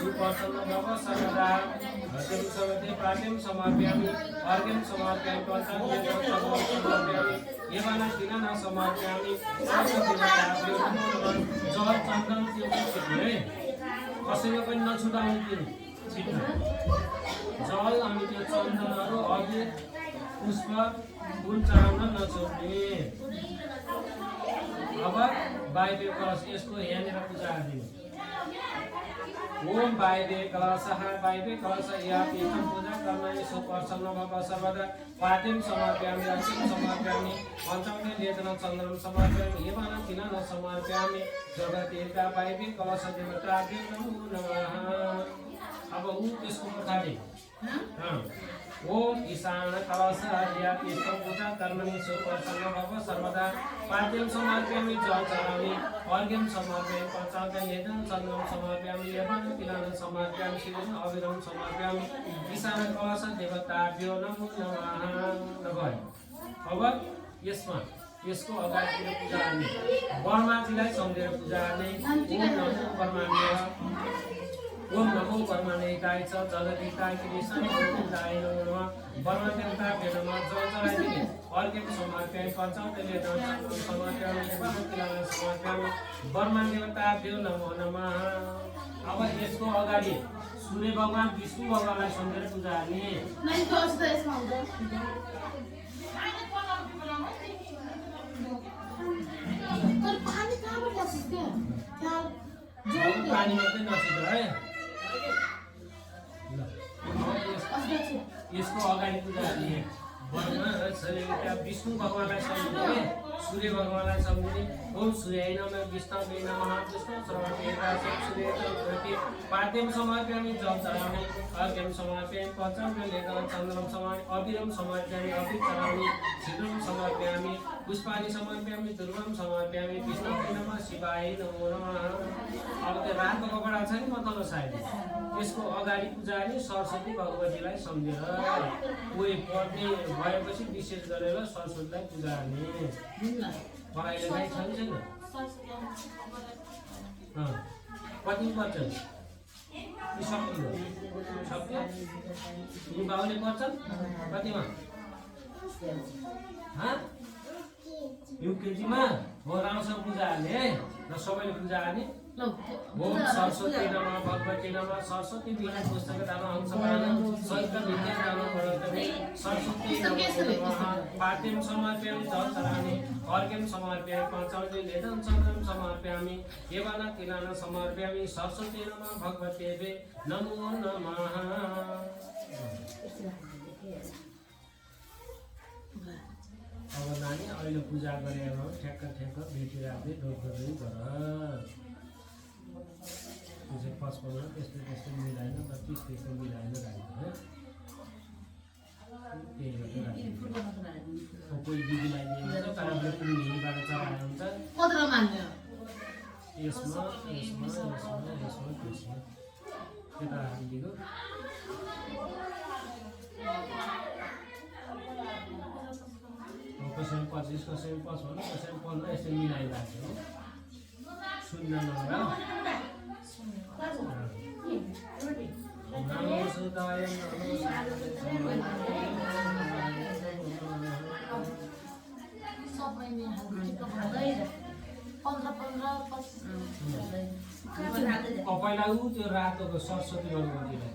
सुप्रसन्न भव सर्वदा भक्तिं सर्वते प्रातिं समर्पयामि अर्घ्यं समर्पयामि पञ्चामृतं समर्पयामि एवं तिलनं समर्पयामि सरस्वती जल चन्दन त्यो छिट्नु है कसैले पनि नछुटाउनु त्यो छिट्नु जल अनि त्यो चन्दनहरू अघि पुष्प फुल चढाउन नछुट्ने अब बाहिर कलश यसको यहाँनिर पूजा गरिदिनु ओम बाहिर कलशः बाहिर कलश या पीठम पूजा कर्मणि सुप्रसन्न भव सर्वदा पाद्यं समर्पयामि अर्घ्यं समर्पयामि पञ्चमने लेदनं चन्दनं समर्पयामि एवं तिलनं समर्पयामि जगतीर्था बाहिर कलश देवताभ्यो नमो नमः अब ऊ त्यसको मुखाले ओम ईशान कलश या पीठम पूजा कर्मणि सुप्रसन्न भव सर्वदा पाद्यं समर्पयामि जल चढामि अर्घ्यं समर्पयामि पञ्चामने लेदनं चन्दनं समर्पयामि एवं तिलनं समर्पयामि शिवं अविरं समर्पयामि ईशान कलश देवताभ्यो नमो नमः अब यसमा यसको अगाडितिर पूजा गर्ने ब्रह्माजीलाई सम्झेर पूजा गर्ने ओम नमो परमानेकाय च जगदीताय कृष्ण गोविन्दाय नमो नमः ब्रह्म देवताभ्यो नमः जल चढाइदिने अर्घ्यं समर्पयामि पञ्चामृतले चन्दनं समर्पयामि तिलनं समर्पयामि ब्रह्म देवताभ्यो नमो नमः अब यसको अगाडि सूर्य भगवान विष्णु भगवानलाई सम्झेर पूजा गर्ने पानी मात्रै नछिट है यसको अगाडि पूजा गर्ने विष्णु भगवानलाई सम्झिने सूर्य भगवानलाई सम्झिने ओम सूर्याय नमः विष्णवे नमः विष्णु सर्वदेवता सूर्य पाद्यं समर्पयामि जल चढामि अर्घ्यं समर्पयामि पञ्चामृतं लेदनं चन्दनं समर्पयामि अभिरं समर्पयामि अभिर चढामि शीघ्रं समर्पयामि पुष्पाणि समर्पयामि दुर्वं समर्पयामि विष्णवे नमः शिवाय नमो नमः अब त्यो रातको कपडा छ नि म तल साइड यसको अगाडि पुजा गर्ने सरस्वती भगवतीलाई सम्झेर कोही पढ्ने भएपछि विशेष गरेर सरस्वतीलाई पूजा गर्ने पढाइ लेखाइ छ कि छैन कति पर्छन् सक्यो बाबुले पढ्छन् कतिमा युकेजीमा हो राम्रोसँग पूजा हाल्ने है र सबैले पूजा हाल्ने ओम सरस्वती नमः भगवती नमः सरस्वती विना पुस्तक दान हंसमान सहित विद्या दान प्रवर्तने सरस्वती नमः पाद्यं समर्पयामि जल चढामि अर्घ्यं समर्पयामि पञ्चामृतं लेदनं चन्दनं समर्पयामि एवं तिलनं समर्पयामि सरस्वती नमः भगवते नमो नमः अब नानी अहिले पूजा गरेर ठ्याक्क भेटिराख्दै ढोकढोकी गर त्यो 55 त्यस्तो मिलाएन 30 त्यस्तो मिलाएन राखेको है त्यही गरेर राखेको कोही दिदीलाई दिन्छ कारणले पनि हिँडबाट चढाएको हुन्छ कत्रो मान्यो यसमा त्यता हालिदिएको कसैले 25 कसैले 55 कसैले 15 यसरी मिलाइराख्यो शून्य नगर नमो सुदाय पहिला ऊ त्यो रातोको सरस्वती भगवतीलाई